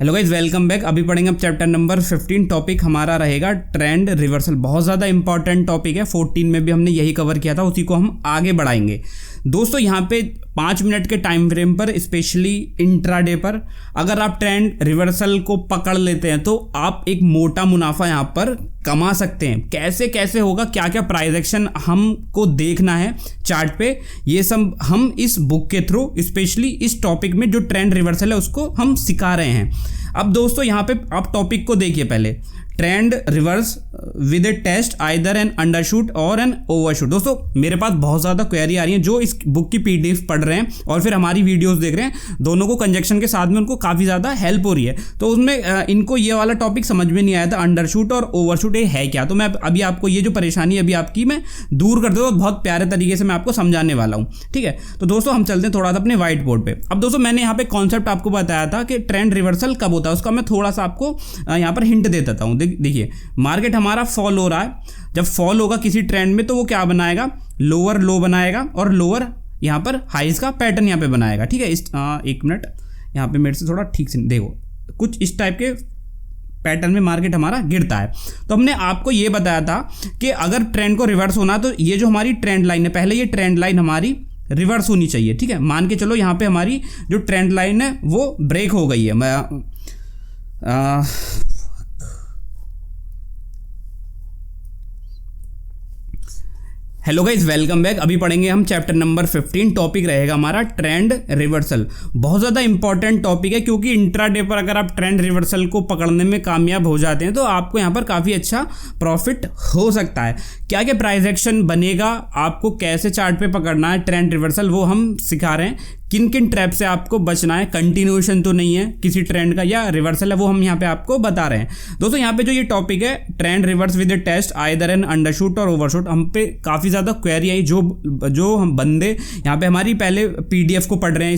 Hello guys, welcome back. अभी पढ़ेंगे अब चैप्टर नंबर 15। टॉपिक हमारा रहेगा ट्रेंड रिवर्सल। बहुत ज़्यादा इंपॉर्टेंट टॉपिक है। 14 में भी हमने यही कवर किया था, उसी को हम आगे बढ़ाएंगे। दोस्तों यहाँ पे 5 मिनट के टाइम फ्रेम पर, स्पेशली इंट्राडे पर अगर आप ट्रेंड रिवर्सल को पकड़ लेते हैं तो आप एक मोटा मुनाफा यहाँ पर कमा सकते हैं। कैसे कैसे होगा, क्या क्या प्राइस एक्शन हमको देखना है चार्ट पे, ये सब हम इस बुक के थ्रू, स्पेशली इस टॉपिक में जो ट्रेंड रिवर्सल है उसको हम सिखा रहे हैं। अब दोस्तों यहाँ पे आप टॉपिक को देखिए पहले, trend reverse with a test either an undershoot or an overshoot. दोस्तों मेरे पास बहुत ज़्यादा क्वेरी आ रही है जो इस बुक की पीडीएफ पढ़ रहे हैं और फिर हमारी वीडियोस देख रहे हैं, दोनों को कंजक्शन के साथ में उनको काफ़ी ज़्यादा हेल्प हो रही है। तो उसमें इनको ये वाला टॉपिक समझ में नहीं आया था, अंडरशूट और ओवरशूट ये है क्या। तो मैं अभी आपको ये जो परेशानी अभी आपकी मैं दूर कर दूँ, बहुत प्यारे तरीके से मैं आपको समझाने वाला हूँ। ठीक है, तो दोस्तों हम चलते हैं थोड़ा सा अपने व्हाइट बोर्ड पर। अब दोस्तों मैंने यहाँ पे कॉन्सेप्ट आपको बताया था कि ट्रेंड रिवर्सल कब होता है, उसका मैं थोड़ा सा आपको यहाँ पर हिंट दे देता हूँ। देखिए, मार्केट हमारा फॉल हो रहा है। जब फॉल होगा किसी ट्रेंड में तो वो क्या बनाएगा, लोअर लो बनाएगा और लोअर यहाँ पर हाइज का पैटर्न यहाँ पे बनाएगा। ठीक है, एक मिनट यहाँ पे मेरे से थोड़ा ठीक से देखो, कुछ इस टाइप के पैटर्न में मार्केट हमारा गिरता है। तो हमने आपको ये बताया था कि अगर ट्रेंड को रिवर्स होना तो ये जो हमारी ट्रेंड लाइन है, पहले ये ट्रेंड लाइन हमारी रिवर्स होनी चाहिए। ठीक है, मान के चलो यहाँ पे हमारी जो ट्रेंड लाइन है वो ब्रेक हो गई है। Hello guys, welcome back. अभी पढ़ेंगे हम चैप्टर नंबर 15। टॉपिक रहेगा हमारा ट्रेंड रिवर्सल। बहुत ज़्यादा इंपॉर्टेंट टॉपिक है क्योंकि इंट्राडे पर अगर आप ट्रेंड रिवर्सल को पकड़ने में कामयाब हो जाते हैं तो आपको यहाँ पर काफ़ी अच्छा प्रॉफिट हो सकता है। क्या क्या प्राइस एक्शन बनेगा, आपको कैसे चार्ट पे पकड़ना है ट्रेंड रिवर्सल, वो हम सिखा रहे हैं। किन किन ट्रैप से आपको बचना है, कंटिन्यूएशन तो नहीं है किसी ट्रेंड का या रिवर्सल है, वो हम यहाँ पे आपको बता रहे हैं। दोस्तों यहाँ पे जो ये टॉपिक है trend reverse with test either an undershoot or overshoot, हम पे काफ़ी ज़्यादा क्वेरी आई। जो हम बंदे यहाँ पे हमारी पहले पीडीएफ को पढ़ रहे हैं,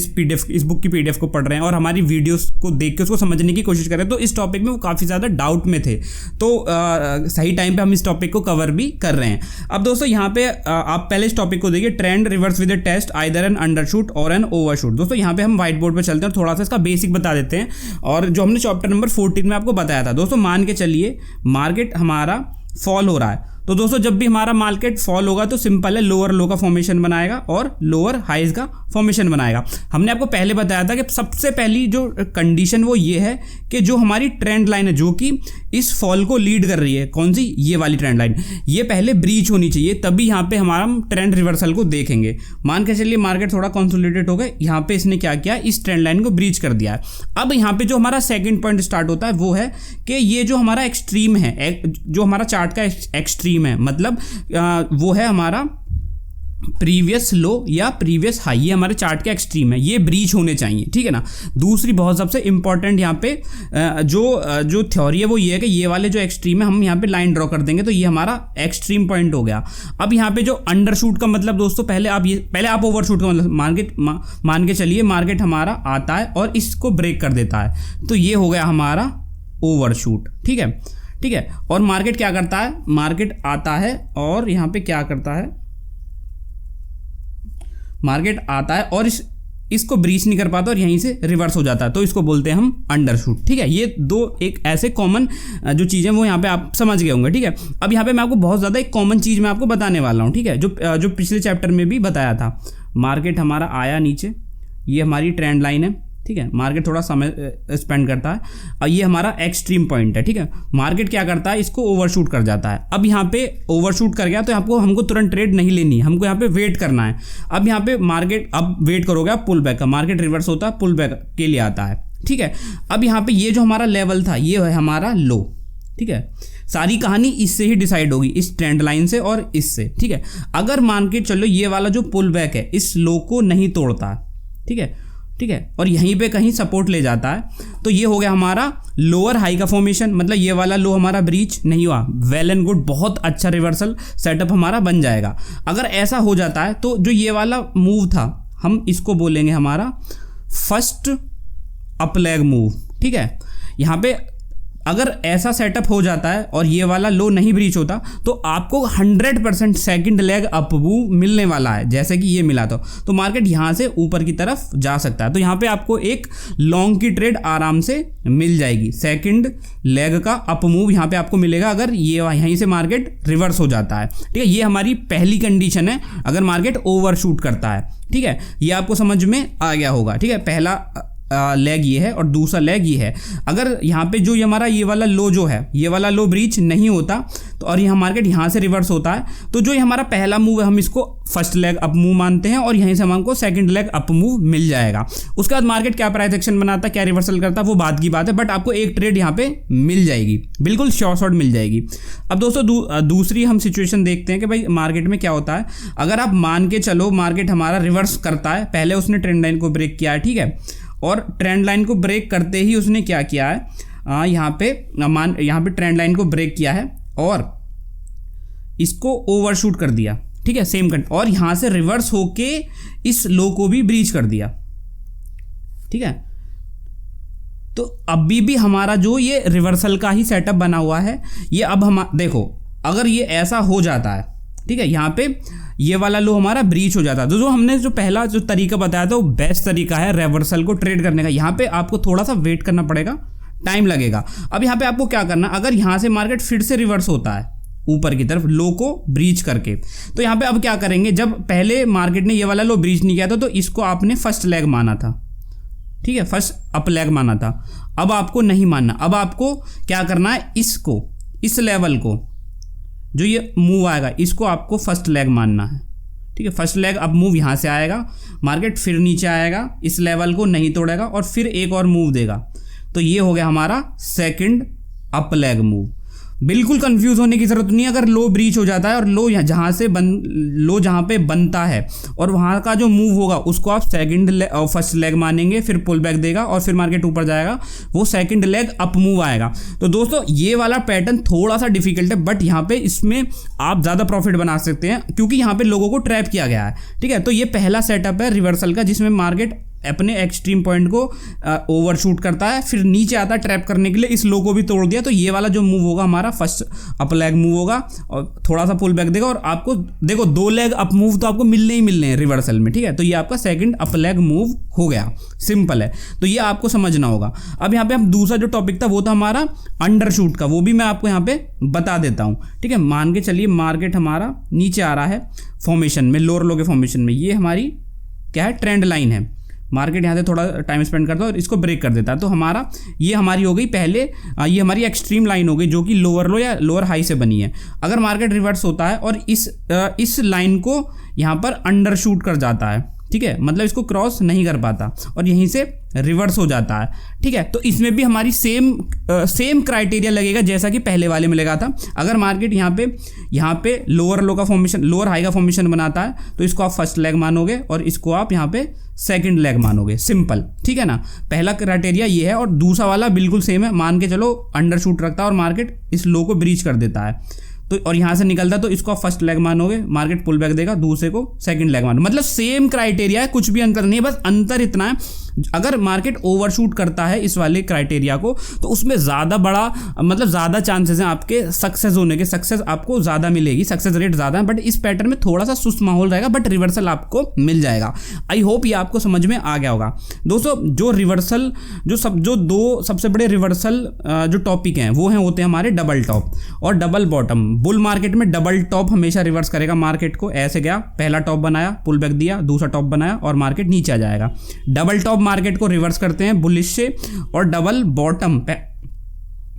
इस बुक की पीडीएफ को पढ़ रहे हैं और हमारी वीडियोस को देख के उसको समझने की कोशिश कर रहे हैं, तो इस टॉपिक में वो काफ़ी ज़्यादा डाउट में थे। तो सही टाइम पर हम इस टॉपिक को कवर भी कर रहे हैं। अब दोस्तों यहाँ पे आप पहले इस टॉपिक को देखिए, trend reverse with test either an undershoot or an overshoot. दोस्तों यहाँ पे हम व्हाइट बोर्ड पे चलते हैं और थोड़ा सा इसका बेसिक बता देते हैं और जो हमने चैप्टर नंबर 14 में आपको बताया था। दोस्तों मान के चलिए मार्केट हमारा फॉल हो रहा है, तो दोस्तों जब भी हमारा मार्केट फॉल होगा तो सिंपल है, लोअर लो का फॉर्मेशन बनाएगा और लोअर हाइज का फॉर्मेशन बनाएगा। हमने आपको पहले बताया था कि सबसे पहली जो कंडीशन वो ये है कि जो हमारी ट्रेंड लाइन है जो कि इस फॉल को लीड कर रही है, कौन सी, ये वाली ट्रेंड लाइन, ये पहले ब्रीच होनी चाहिए, तभी यहाँ पे हमारा ट्रेंड रिवर्सल को देखेंगे। मान के चलिए मार्केट थोड़ा कंसोलिडेट हो गए, यहाँ पे इसने क्या किया, इस ट्रेंड लाइन को ब्रीच कर दिया है। अब यहाँ पे जो हमारा सेकंड पॉइंट स्टार्ट होता है वो है कि ये जो हमारा एक्सट्रीम है, जो हमारा चार्ट का एक्सट्रीम है, मतलब वो है हमारा प्रीवियस लो या प्रीवियस हाई, ये हमारे चार्ट के एक्सट्रीम है, ये ब्रीच होने चाहिए। ठीक है ना। दूसरी बहुत सबसे इंपॉर्टेंट यहाँ पे जो थ्योरी है वो ये है कि ये वाले जो एक्सट्रीम है हम यहाँ पे लाइन ड्रॉ कर देंगे तो ये हमारा एक्सट्रीम पॉइंट हो गया। अब यहाँ पे जो अंडरशूट का मतलब दोस्तों, पहले आप ओवरशूट का मतलब मान के चलिए मार्केट हमारा आता है और इसको ब्रेक कर देता है, तो ये हो गया हमारा ओवरशूट। ठीक है। और मार्केट क्या करता है, मार्केट आता है और यहाँ पे क्या करता है, मार्केट आता है और इसको ब्रीच नहीं कर पाता और यहीं से रिवर्स हो जाता है, तो इसको बोलते हैं हम अंडरशूट। ठीक है, ये दो एक ऐसे कॉमन जो चीज़ें वो यहाँ पे आप समझ गए होंगे। ठीक है, अब यहाँ पे मैं आपको बहुत ज़्यादा एक कॉमन चीज़ मैं आपको बताने वाला हूँ। ठीक है, जो पिछले चैप्टर में भी बताया था, मार्केट हमारा आया नीचे, ये हमारी ट्रेंड लाइन है। ठीक है, मार्केट थोड़ा समय स्पेंड करता है और ये हमारा एक्सट्रीम पॉइंट है। ठीक है, मार्केट क्या करता है, इसको ओवरशूट कर जाता है। अब यहाँ पे ओवरशूट कर गया तो हमको तुरंत ट्रेड नहीं लेनी है, हमको यहाँ पे वेट करना है। अब यहाँ पे मार्केट, अब वेट करोगे आप पुल बैक का, मार्केट रिवर्स होता है, पुल बैक के लिए आता है। ठीक है, अब यहाँ पे ये जो हमारा लेवल था ये है हमारा लो। ठीक है, सारी कहानी इससे ही डिसाइड होगी, इस ट्रेंड लाइन से और इससे। ठीक है, अगर मार्केट चलो ये वाला जो पुल बैक है इस लो को नहीं तोड़ता, ठीक है, और यहीं पे कहीं सपोर्ट ले जाता है, तो ये हो गया हमारा लोअर हाई का फॉर्मेशन, मतलब ये वाला लो हमारा ब्रीच नहीं हुआ, वेल एंड गुड, बहुत अच्छा रिवर्सल सेटअप हमारा बन जाएगा। अगर ऐसा हो जाता है तो जो ये वाला मूव था हम इसको बोलेंगे हमारा फर्स्ट अपलैग मूव। ठीक है, यहाँ पे अगर ऐसा सेटअप हो जाता है और ये वाला लो नहीं ब्रीच होता तो आपको 100% सेकंड लेग अप मूव मिलने वाला है, जैसे कि ये मिला तो मार्केट यहाँ से ऊपर की तरफ जा सकता है। तो यहाँ पे आपको एक लॉन्ग की ट्रेड आराम से मिल जाएगी। सेकंड लेग का अप मूव यहाँ पे आपको मिलेगा अगर ये यहीं से मार्केट रिवर्स हो जाता है। ठीक है, ये हमारी पहली कंडीशन है अगर मार्केट ओवरशूट करता है। ठीक है, ये आपको समझ में आ गया होगा। ठीक है, पहला लेग ये है और दूसरा लेग ये है। अगर यहाँ पे जो हमारा ये वाला लो जो है, ये वाला लो ब्रीच नहीं होता तो और यहाँ मार्केट यहाँ से रिवर्स होता है तो जो ये हमारा पहला मूव है हम इसको फर्स्ट लेग अप मूव मानते हैं और यहीं से हमको सेकंड लेग अप मूव मिल जाएगा। उसके बाद मार्केट क्या प्राइस एक्शन बनाता, क्या रिवर्सल करता, वो बात की बात है, बट आपको एक ट्रेड यहाँ पे मिल जाएगी, बिल्कुल शॉर्ट मिल जाएगी। अब दोस्तों दूसरी हम सिचुएशन देखते हैं कि भाई मार्केट में क्या होता है। अगर आप मान के चलो मार्केट हमारा रिवर्स करता है, पहले उसने ट्रेंड लाइन को ब्रेक किया है, ठीक है, और ट्रेंड लाइन को ब्रेक करते ही उसने क्या किया है, यहाँ पे ट्रेंड लाइन को ब्रेक किया है और इसको ओवरशूट कर दिया। ठीक है, सेम कंट, और यहाँ से रिवर्स होके इस लो को भी ब्रीच कर दिया। ठीक है, तो अभी भी हमारा जो ये रिवर्सल का ही सेटअप बना हुआ है, ये अब हम देखो अगर ये ऐसा हो जाता है, ठीक है, यहाँ पे ये वाला लो हमारा ब्रीच हो जाता है तो जो हमने जो पहला जो तरीका बताया था वो बेस्ट तरीका है रिवर्सल को ट्रेड करने का। यहाँ पे आपको थोड़ा सा वेट करना पड़ेगा, टाइम लगेगा। अब यहाँ पे आपको क्या करना, अगर यहाँ से मार्केट फिर से रिवर्स होता है ऊपर की तरफ लो को ब्रीच करके, तो यहाँ पे अब क्या करेंगे, जब पहले मार्केट ने ये वाला लो ब्रीच नहीं किया था तो इसको आपने फर्स्ट लेग माना था। ठीक है, फर्स्ट अप लेग माना था। अब आपको नहीं मानना, अब आपको क्या करना है, इसको, इस लेवल को जो ये मूव आएगा इसको आपको फर्स्ट लेग मानना है। ठीक है, फर्स्ट लेग अब मूव यहाँ से आएगा, मार्केट फिर नीचे आएगा, इस लेवल को नहीं तोड़ेगा और फिर एक और मूव देगा, तो ये हो गया हमारा सेकंड अप लेग मूव। बिल्कुल कंफ्यूज होने की जरूरत नहीं है। अगर लो ब्रीच हो जाता है और लो जहाँ पे बनता है और वहाँ का जो मूव होगा उसको आप फर्स्ट लेग मानेंगे, फिर पुल बैक देगा और फिर मार्केट ऊपर जाएगा, वो सेकंड लेग अप मूव आएगा। तो दोस्तों ये वाला पैटर्न थोड़ा सा डिफिकल्ट है, बट यहाँ पे इसमें आप ज़्यादा प्रॉफिट बना सकते हैं क्योंकि यहाँ पे लोगों को ट्रैप किया गया है। ठीक है, तो ये पहला सेटअप है रिवर्सल का जिसमें मार्केट अपने एक्सट्रीम पॉइंट को ओवरशूट करता है, फिर नीचे आता है ट्रैप करने के लिए, इस लो को भी तोड़ दिया। तो ये वाला जो मूव होगा हमारा फर्स्ट अप लेग मूव होगा और थोड़ा सा पुल बैक देगा और आपको देखो 2 लेग अप मूव तो आपको मिलने ही मिलने हैं रिवर्सल में। ठीक है, तो ये आपका सेकंड अप लेग मूव हो गया, सिंपल है। तो ये आपको समझना होगा। अब यहाँ पे हम दूसरा जो टॉपिक था वो था हमारा अंडरशूट का, वो भी मैं आपको यहाँ पे बता देता हूँ। ठीक है, मान के चलिए मार्केट हमारा नीचे आ रहा है फॉर्मेशन में, लोअर लो के फॉर्मेशन में, ये हमारी क्या है, ट्रेंड लाइन है। मार्केट यहाँ से थोड़ा टाइम स्पेंड करता है और इसको ब्रेक कर देता है, तो हमारा ये हमारी हो गई पहले, ये हमारी एक्सट्रीम लाइन हो गई जो कि लोअर लो या लोअर हाई से बनी है। अगर मार्केट रिवर्स होता है और इस लाइन को यहाँ पर अंडरशूट कर जाता है, ठीक है, मतलब इसको क्रॉस नहीं कर पाता और यहीं से रिवर्स हो जाता है। ठीक है, तो इसमें भी हमारी सेम क्राइटेरिया लगेगा जैसा कि पहले वाले में लगा था। अगर मार्केट यहाँ पे लोअर लो का फॉर्मेशन, लोअर हाई का फॉर्मेशन बनाता है तो इसको आप फर्स्ट लेग मानोगे और इसको आप यहाँ पे सेकंड लेग मानोगे, सिंपल। ठीक है ना, पहला क्राइटेरिया ये है और दूसरा वाला बिल्कुल सेम है। मान के चलो अंडरशूट रखता है और मार्केट इस लो को ब्रीच कर देता है तो और यहाँ से निकलता तो इसको आप फर्स्ट लेग मानोगे, मार्केट पुल बैक देगा, दूसरे को सेकंड लेग मानो, मतलब सेम क्राइटेरिया है, कुछ भी अंतर नहीं है। बस अंतर इतना है, अगर मार्केट ओवरशूट करता है इस वाले क्राइटेरिया को तो उसमें ज़्यादा बड़ा, मतलब ज़्यादा चांसेस हैं आपके सक्सेस होने के, सक्सेस आपको ज़्यादा मिलेगी, सक्सेस रेट ज़्यादा है। बट इस पैटर्न में थोड़ा सा सुस्त माहौल रहेगा, बट रिवर्सल आपको मिल जाएगा। आई होप ये आपको समझ में आ गया होगा। दोस्तों जो रिवर्सल जो 2 सबसे बड़े रिवर्सल जो टॉपिक हैं वो होते हैं हमारे डबल टॉप और डबल बॉटम। बुल मार्केट में डबल टॉप हमेशा रिवर्स करेगा मार्केट को, ऐसे गया, पहला टॉप बनाया, पुल बैक दिया, दूसरा टॉप बनाया और मार्केट नीचे आ जाएगा। डबल टॉप मार्केट को रिवर्स करते हैं बुलिश से, और डबल बॉटम,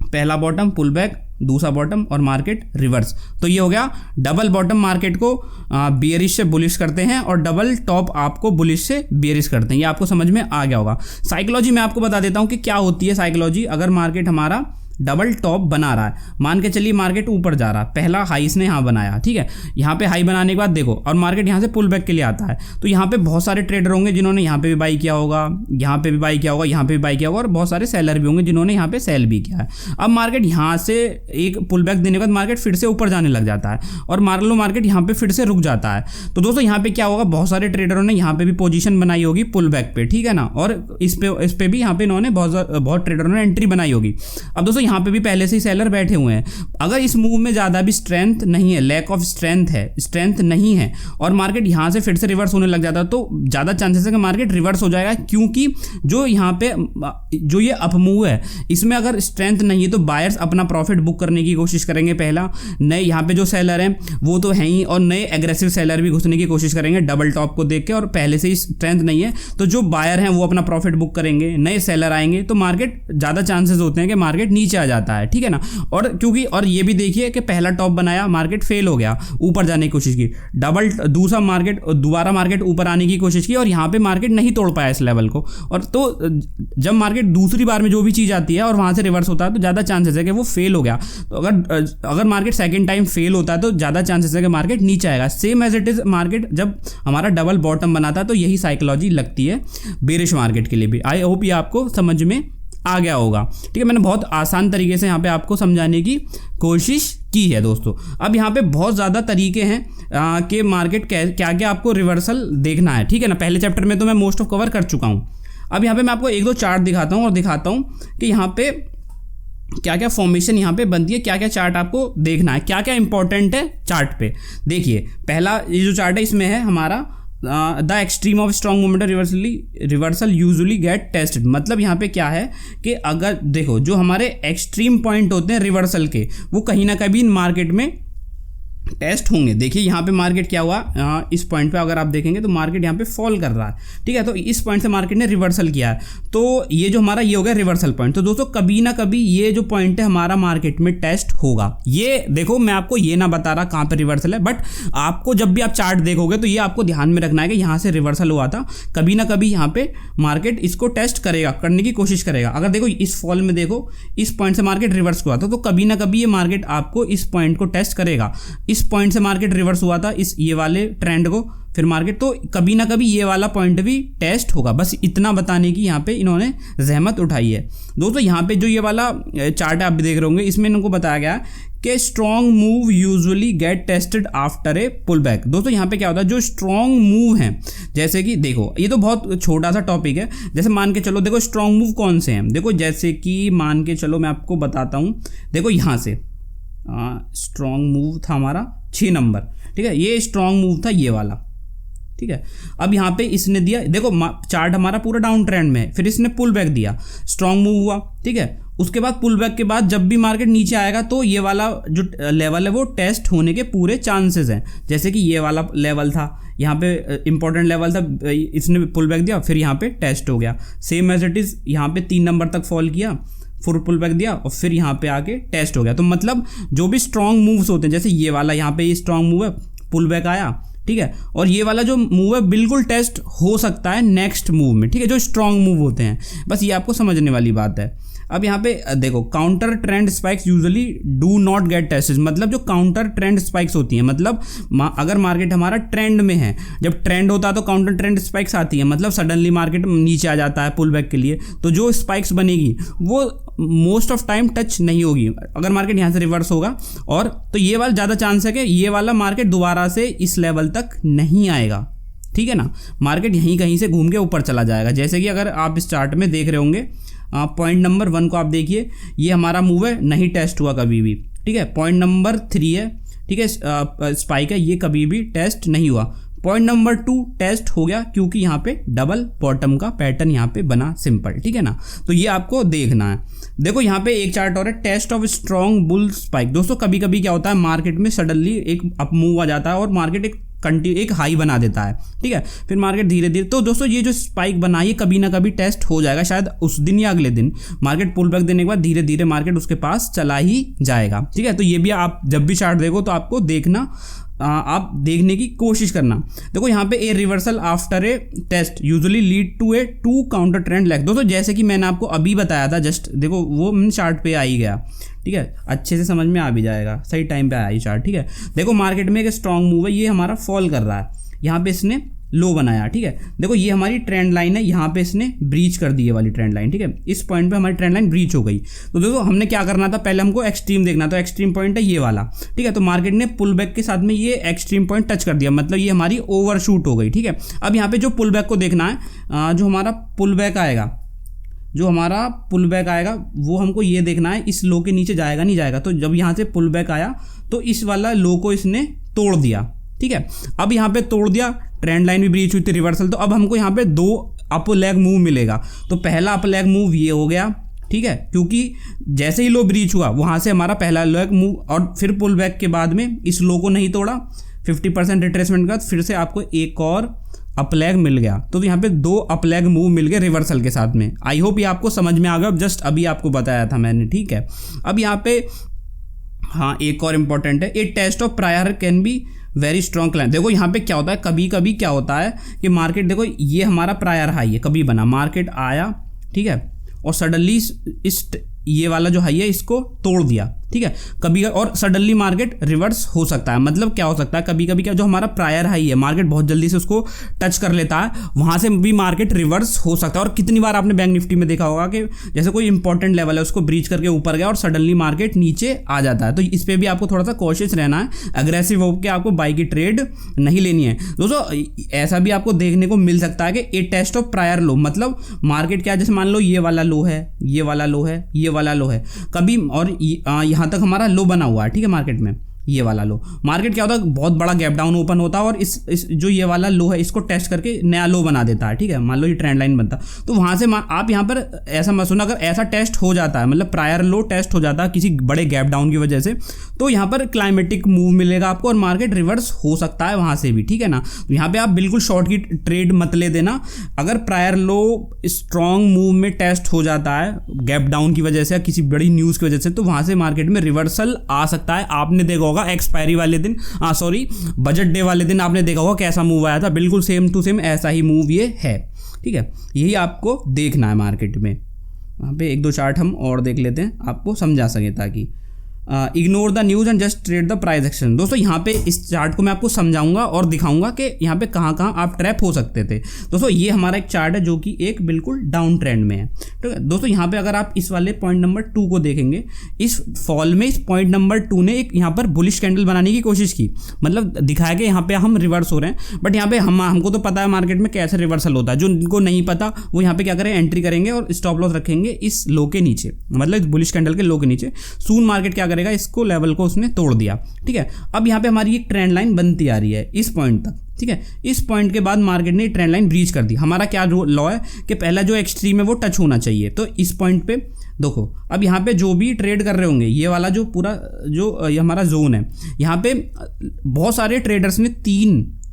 पहला बॉटम पुल बैक, दूसरा बॉटम और मार्केट रिवर्स। तो ये हो गया डबल बॉटम मार्केट को बियरिश से बुलिश करते हैं और डबल टॉप आपको बुलिश से बियरिश करते हैं। ये आपको समझ में आ गया होगा। साइकोलॉजी मैं आपको बता देता हूँ कि क्या होती है साइकोलॉजी। अगर मार्केट हमारा डबल टॉप बना रहा है, मान के चलिए मार्केट ऊपर जा रहा है, पहला हाई इसने यहाँ बनाया, ठीक है, यहाँ पे हाई बनाने के बाद देखो और मार्केट यहाँ से पुल बैक के लिए आता है, तो यहाँ पे बहुत सारे ट्रेडर होंगे जिन्होंने यहाँ पे भी बाई किया होगा, यहाँ पे भी बाई किया होगा, यहाँ पे भी बाई किया होगा, और बहुत सारे सेलर भी होंगे जिन्होंने यहाँ पे सेल भी किया है। अब मार्केट यहाँ से एक पुल बैक देने के बाद मार्केट फिर से ऊपर जाने लग जाता है और मान लो मार्केट यहाँ पे फिर से रुक जाता है, तो दोस्तों यहाँ पे क्या होगा, बहुत सारे ट्रेडरों ने यहाँ पे भी पोजीशन बनाई होगी पुल बैक पे, ठीक है ना, और इस पे भी यहाँ पे इन्होंने बहुत ट्रेडरों ने एंट्री बनाई होगी। अब दोस्तों यहाँ पे भी पहले से ही सेलर बैठे हुए हैं। अगर इस मूव में ज़्यादा भी स्ट्रेंथ नहीं है, लैक ऑफ स्ट्रेंथ नहीं है और मार्केट यहाँ से फिर से रिवर्स होने लग जाता है तो ज़्यादा चांसेस है कि मार्केट रिवर्स हो जाएगा, क्योंकि जो यहाँ पे जो ये अप मूव है इसमें अगर स्ट्रेंथ नहीं है तो बायर्स अपना प्रॉफिट बुक करने की कोशिश करेंगे पहला, नए यहाँ पे जो सेलर हैं वो तो हैं ही और नए एग्रेसिव सेलर भी घुसने की कोशिश करेंगे डबल टॉप को देख के, और पहले से ही स्ट्रेंथ नहीं है तो जो बायर हैं वो अपना प्रॉफिट बुक करेंगे, नए सेलर आएंगे तो मार्केट ज़्यादा चांसेस होते हैं कि मार्केट नीचे आ जाता है, ठीक है ना। और क्योंकि और ये भी देखिए कि पहला टॉप बनाया, मार्केट फेल हो गया, ऊपर जाने की कोशिश की, दूसरा मार्केट दोबारा मार्केट ऊपर आने की कोशिश की और यहाँ पे मार्केट नहीं तोड़ पाया इस लेवल को। और तो जब मार्केट दूसरी बार में जो भी चीज़ आती है और वहाँ से रिवर्स होता है तो ज़्यादा चांसेस है कि वो फेल हो गया। तो अगर मार्केट सेकेंड टाइम फेल होता है तो ज़्यादा चांसेस है कि मार्केट नीचे आएगा। Same as it is market जब हमारा डबल बॉटम बनाता है तो यही साइकोलॉजी लगती है बेरिश मार्केट के लिए भी। आई होप ये आपको समझ में आ गया होगा, ठीक है। मैंने बहुत आसान तरीके से यहाँ पे आपको समझाने की कोशिश की है दोस्तों। अब यहाँ पे बहुत ज़्यादा तरीके हैं कि मार्केट क्या क्या आपको रिवर्सल देखना है, ठीक है ना। पहले चैप्टर में तो मैं मोस्ट ऑफ कवर कर चुका हूँ। अब यहाँ पे मैं आपको एक दो चार्ट दिखाता हूँ और दिखाता हूँ कि यहाँ पे क्या क्या फॉर्मेशन यहाँ पे बनती है, क्या क्या चार्ट आपको देखना है, क्या क्या इंपॉर्टेंट है चार्ट पे। देखिए पहला ये जो चार्ट है इसमें है हमारा the extreme of strong momentum reversal usually get tested. मतलब यहाँ पे क्या है कि अगर देखो जो हमारे एक्सट्रीम पॉइंट होते हैं रिवर्सल के वो कहीं ना कहीं मार्केट में टेस्ट होंगे। देखिए यहाँ पे मार्केट क्या हुआ, इस पॉइंट पे अगर आप देखेंगे तो मार्केट यहाँ पे फॉल कर रहा है, ठीक है। तो इस पॉइंट से मार्केट ने रिवर्सल किया है तो ये जो हमारा ये हो गया रिवर्सल पॉइंट। तो दोस्तों कभी ना कभी ये जो पॉइंट है हमारा मार्केट में टेस्ट होगा। ये देखो मैं आपको ये ना बता रहा कहाँ पे रिवर्सल है, बट आपको जब भी आप चार्ट देखोगे तो ये आपको ध्यान में रखना है कि यहाँ से रिवर्सल हुआ था, कभी ना कभी यहाँ पे मार्केट इसको टेस्ट करेगा, करने की कोशिश करेगा। अगर देखो इस फॉल में देखो इस पॉइंट से मार्केट रिवर्स हुआ था तो कभी ना कभी ये मार्केट आपको इस पॉइंट को टेस्ट करेगा। इस पॉइंट से मार्केट रिवर्स हुआ था इस ये वाले ट्रेंड को, फिर मार्केट तो कभी ना कभी ये वाला पॉइंट भी टेस्ट होगा। बस इतना बताने की यहाँ पे इन्होंने जहमत उठाई है दोस्तों। यहाँ पे जो ये वाला चार्ट आप भी देख रहे होंगे इसमें इनको बताया गया कि strong move usually get tested after a pull back. दोस्तों यहाँ पे क्या होता है जो स्ट्रॉन्ग मूव हैं, जैसे कि देखो ये तो बहुत छोटा सा टॉपिक है, जैसे मान के चलो देखो स्ट्रॉन्ग मूव कौन से हैं। देखो जैसे कि मान के चलो मैं आपको बताता हूँ, देखो यहाँ से स्ट्रॉन्ग मूव था हमारा 6 नंबर, ठीक है। ये स्ट्रॉन्ग मूव था ये वाला, ठीक है। अब यहाँ पे इसने दिया, देखो चार्ट हमारा पूरा डाउन ट्रेंड में है, फिर इसने पुल बैक दिया, स्ट्रॉन्ग मूव हुआ, ठीक है। उसके बाद पुल बैक के बाद जब भी मार्केट नीचे आएगा तो ये वाला जो लेवल है वो टेस्ट होने के पूरे चांसेस हैं। जैसे कि ये वाला लेवल था, यहाँ पे इंपॉर्टेंट लेवल था, इसने पुल बैक दिया, फिर यहाँ पे टेस्ट हो गया। सेम एज इट इज़ यहाँ पे 3 नंबर तक फॉल किया, फुल पुल बैक दिया और फिर यहाँ पे आके टेस्ट हो गया। तो मतलब जो भी स्ट्रॉन्ग मूव्स होते हैं, जैसे ये वाला यहाँ पे ये स्ट्रॉन्ग मूव है, पुल बैक आया, ठीक है। और ये वाला जो मूव है बिल्कुल टेस्ट हो सकता है नेक्स्ट मूव में, ठीक है, जो स्ट्रॉन्ग मूव होते हैं। बस ये आपको समझने वाली बात है। अब यहाँ पे देखो counter trend spikes usually do not get tested. मतलब जो काउंटर ट्रेंड स्पाइक्स होती हैं, मतलब अगर मार्केट हमारा ट्रेंड में है, जब ट्रेंड होता है तो काउंटर ट्रेंड स्पाइक्स आती है, मतलब सडनली मार्केट नीचे आ जाता है पुल बैक के लिए, तो जो स्पाइक्स बनेगी वो मोस्ट ऑफ टाइम टच नहीं होगी अगर मार्केट यहाँ से रिवर्स होगा। और तो ये वाला ज़्यादा चांस है कि ये वाला मार्केट दोबारा से इस लेवल तक नहीं आएगा, ठीक है ना। मार्केट यहीं कहीं से घूम के ऊपर चला जाएगा। जैसे कि अगर आप इस चार्ट में देख रहे होंगे पॉइंट नंबर 1 को आप देखिए, ये हमारा मूव है, नहीं टेस्ट हुआ कभी भी, ठीक है। पॉइंट नंबर 3 है, ठीक है, स्पाइक है, ये कभी भी टेस्ट नहीं हुआ। पॉइंट नंबर 2 टेस्ट हो गया क्योंकि यहाँ पे डबल बॉटम का पैटर्न यहाँ पे बना, सिंपल, ठीक है ना। तो ये आपको देखना है। देखो यहाँ पे एक चार्ट और है, test of strong bull spike. दोस्तों कभी कभी क्या होता है मार्केट में सडनली एक अप मूव आ जाता है और मार्केट एक हाई बना देता है, ठीक है। फिर मार्केट धीरे धीरे, तो दोस्तों ये जो स्पाइक बना ये कभी ना कभी टेस्ट हो जाएगा, शायद उस दिन या अगले दिन। मार्केट पुल बैक देने के बाद धीरे धीरे मार्केट उसके पास चला ही जाएगा, ठीक है। तो ये भी आप जब भी चार्ट देखो तो आपको देखना, आप देखने की कोशिश करना। देखो यहाँ पे a reversal after a test usually lead to a 2 counter trend leg. दोस्तों जैसे कि मैंने आपको अभी बताया था, जस्ट देखो वो चार्ट पे आ ही गया, ठीक है, अच्छे से समझ में आ भी जाएगा, सही टाइम पे आया ये चार्ट, ठीक है। देखो मार्केट में एक स्ट्रॉन्ग मूव है, ये हमारा फॉल कर रहा है, यहाँ पे इसने लो बनाया, ठीक है। देखो ये हमारी ट्रेंड लाइन है, यहाँ पे इसने ब्रीच कर दी ये वाली ट्रेंड लाइन, ठीक है। इस पॉइंट पे हमारी ट्रेंड लाइन ब्रीच हो गई। तो दोस्तों हमने क्या करना था, पहले हमको एक्सट्रीम देखना, तो एक्सट्रीम पॉइंट है ये वाला, ठीक है। तो मार्केट ने पुल बैक के साथ में ये एक्सट्रीम पॉइंट टच कर दिया, मतलब ये हमारी ओवरशूट हो गई, ठीक है। अब यहाँ पे जो पुल बैक को देखना है, जो हमारा पुल बैक आएगा, जो हमारा पुल बैक आएगा वो हमको ये देखना है इस लो के नीचे जाएगा नहीं जाएगा। तो जब यहाँ से पुल बैक आया तो इस वाला लो को इसने तोड़ दिया, ठीक है। अब यहाँ पे तोड़ दिया, ट्रेंड लाइन भी ब्रीच हुई थी रिवर्सल, तो अब हमको यहाँ पे 2 अप लेग मूव मिलेगा। तो पहला अप लेग मूव ये हो गया, ठीक है, क्योंकि जैसे ही लो ब्रीच हुआ वहाँ से हमारा पहला लेग मूव, और फिर पुल बैक के बाद में इस लो को नहीं तोड़ा, 50% रिट्रेसमेंट का फिर से आपको एक और अप लेग मिल गया। तो यहाँ पे 2 अप लेग मूव मिल गए रिवर्सल के साथ में। आई होप ये आपको समझ में आ गया, जस्ट अभी आपको बताया था मैंने, ठीक है। अब यहाँ पे हाँ एक और इम्पॉर्टेंट है, a test of prior can be very strong climb. देखो यहाँ पे क्या होता है, कभी कभी क्या होता है कि मार्केट, देखो ये हमारा प्रायर हाई है, कभी बना, मार्केट आया, ठीक है, और सडनली इस ये वाला जो हाई है इसको तोड़ दिया, ठीक है, कभी, और सडनली मार्केट रिवर्स हो सकता है। मतलब क्या हो सकता है, कभी कभी क्या, जो हमारा प्रायर हाई है मार्केट बहुत जल्दी से उसको टच कर लेता है, वहाँ से भी मार्केट रिवर्स हो सकता है। और कितनी बार आपने बैंक निफ्टी में देखा होगा कि जैसे कोई इंपॉर्टेंट लेवल है उसको ब्रीच करके ऊपर गया और सडनली मार्केट नीचे आ जाता है। तो इस पर भी आपको थोड़ा सा कॉशियस रहना है, अग्रेसिव होकर आपको बाई की ट्रेड नहीं लेनी है दोस्तों। ऐसा भी आपको देखने को मिल सकता है कि ए टेस्ट ऑफ प्रायर लो, मतलब मार्केट क्या, जैसे मान लो ये वाला लो है, ये वाला लो है, ये वाला लो है कभी, और यहाँ तक हमारा लो बना हुआ है, ठीक है, मार्केट में ये वाला लो, मार्केट क्या होता है, बहुत बड़ा गैप डाउन ओपन होता है और इस जो ये वाला लो है इसको टेस्ट करके नया लो बना देता है, ठीक है, मान लो ये ट्रेंड लाइन बनता, तो वहाँ से आप यहाँ पर ऐसा मत सुना, अगर ऐसा टेस्ट हो जाता है, मतलब प्रायर लो टेस्ट हो जाता है किसी बड़े गैप डाउन की वजह से, तो यहाँ पर क्लाइमेटिक मूव मिलेगा आपको और मार्केट रिवर्स हो सकता है वहाँ से भी, ठीक है ना। तो यहाँ पे आप बिल्कुल शॉर्ट की ट्रेड मत ले देना। अगर प्रायर लो स्ट्रॉन्ग मूव में टेस्ट हो जाता है गैप डाउन की वजह से या किसी बड़ी न्यूज़ की वजह से, तो वहाँ से मार्केट में रिवर्सल आ सकता है। आपने देखा होगा एक्सपायरी वाले दिन, बजट डे वाले दिन आपने देखा होगा कैसा मूव आया था, बिल्कुल सेम टू सेम ऐसा ही मूव ये है, ठीक है। यही आपको देखना है मार्केट में। वहाँ पे 1-2 चार्ट हम और देख लेते हैं, आपको समझा सके, ताकि ignore the news and just trade the price action. दोस्तों यहाँ पे इस चार्ट को मैं आपको समझाऊंगा और दिखाऊंगा कि यहाँ पे कहाँ कहाँ आप ट्रैप हो सकते थे। दोस्तों ये हमारा एक चार्ट है जो कि एक बिल्कुल डाउन ट्रेंड में है, ठीक है दोस्तों। यहाँ पे अगर आप इस वाले पॉइंट नंबर 2 को देखेंगे, इस फॉल में इस पॉइंट नंबर 2 ने एक यहाँ पर बुलिश कैंडल बनाने की कोशिश की, मतलब दिखाया कि यहाँ पे हम रिवर्स हो रहे हैं, बट यहाँ पे हमको तो पता है मार्केट में कैसे रिवर्सल होता है। जो उनको नहीं पता वो यहाँ पे क्या करें, एंट्री करेंगे और स्टॉप लॉस रखेंगे इस लो के नीचे, मतलब इस बुलिश कैंडल के लो के नीचे। सून मार्केट क्या करेगा, इसको लेवल को उसने तोड़ दिया, ठीक है। अब यहाँ पे हमारी एक ट्रेंड लाइन बनती आ रही है इस पॉइंट तक, ठीक है। इस पॉइंट के बाद मार्केट ने ट्रेंड लाइन ब्रीच कर दी। हमारा क्या लॉ है कि पहला जो एक्सट्रीम है वो टच होना चाहिए। तो इस पॉइंट पे देखो, अब यहाँ पे जो भी ट्रेड कर रहे होंगे, ये वाला जो पूरा जो ये हमारा जोन है, यहाँ पे बहुत सारे ट्रेडर्स ने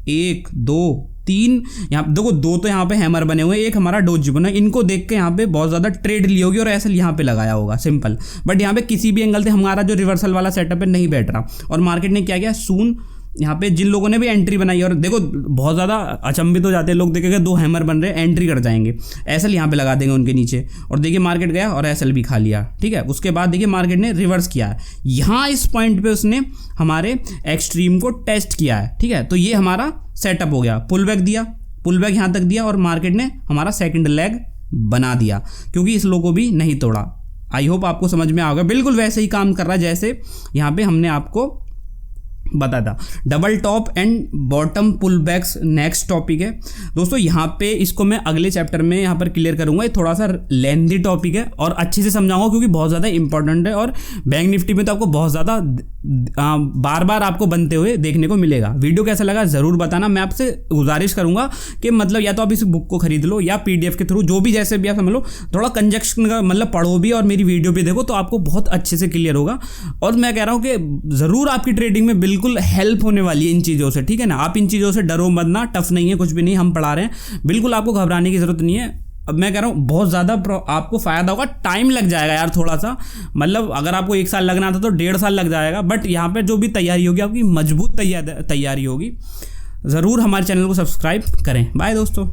1 2 3 यहाँ देखो 2 तो यहाँ पे हैमर बने हुए, एक हमारा डोजी बना, इनको देख के यहाँ पे बहुत ज़्यादा ट्रेड ली होगी और ऐसा यहाँ पे लगाया होगा सिंपल। बट यहाँ पे किसी भी एंगल से हमारा जो रिवर्सल वाला सेटअप है नहीं बैठ रहा, और मार्केट ने क्या किया, सून यहाँ पे जिन लोगों ने भी एंट्री बनाई, और देखो बहुत ज़्यादा अचंभित हो जाते हैं लोग, देखेंगे 2 हैमर बन रहे हैं, एंट्री कर जाएंगे, एसएल यहाँ पे लगा देंगे उनके नीचे, और देखिए मार्केट गया और एसएल भी खा लिया, ठीक है। उसके बाद देखिए मार्केट ने रिवर्स किया है, यहाँ इस पॉइंट पे उसने हमारे एक्सट्रीम को टेस्ट किया है, ठीक है। तो ये हमारा सेटअप हो गया, पुल बैक दिया, पुल बैक यहाँ तक दिया और मार्केट ने हमारा सेकंड लेग बना दिया, क्योंकि इस लो को भी नहीं तोड़ा। आई होप आपको समझ में आ गया, बिल्कुल वैसे ही काम कर रहा है जैसे यहाँ पे हमने आपको बता था। Double top and bottom pull backs next topic है दोस्तों। यहाँ पे इसको मैं अगले चैप्टर में यहाँ पर क्लियर करूँगा। ये थोड़ा सा लेंथी टॉपिक है और अच्छे से समझाऊंगा क्योंकि बहुत ज़्यादा इंपॉर्टेंट है, और बैंक निफ्टी में तो आपको बहुत ज़्यादा बार बार आपको बनते हुए देखने को मिलेगा। वीडियो कैसा लगा ज़रूर बताना। मैं आपसे गुजारिश करूँगा कि मतलब या तो आप इस बुक को खरीद लो या PDF के थ्रू, जो भी जैसे भी आप समझ लो, थोड़ा कंजक्शन का मतलब पढ़ो भी और मेरी वीडियो भी देखो, तो आपको बहुत अच्छे से क्लियर होगा। और मैं कह रहा हूँ कि ज़रूर आपकी ट्रेडिंग में बिल्कुल हेल्प होने वाली है इन चीज़ों से, ठीक है ना। आप इन चीज़ों से डरो मत ना, टफ नहीं है कुछ भी नहीं, हम पढ़ा रहे हैं, बिल्कुल आपको घबराने की ज़रूरत नहीं है। अब मैं कह रहा हूँ बहुत ज़्यादा आपको फ़ायदा होगा। टाइम लग जाएगा यार थोड़ा सा, मतलब अगर आपको 1 साल लगना था तो 1.5 साल लग जाएगा, बट यहाँ पे जो भी तैयारी होगी आपकी मजबूत तैयारी होगी। ज़रूर हमारे चैनल को सब्सक्राइब करें। बाय दोस्तों।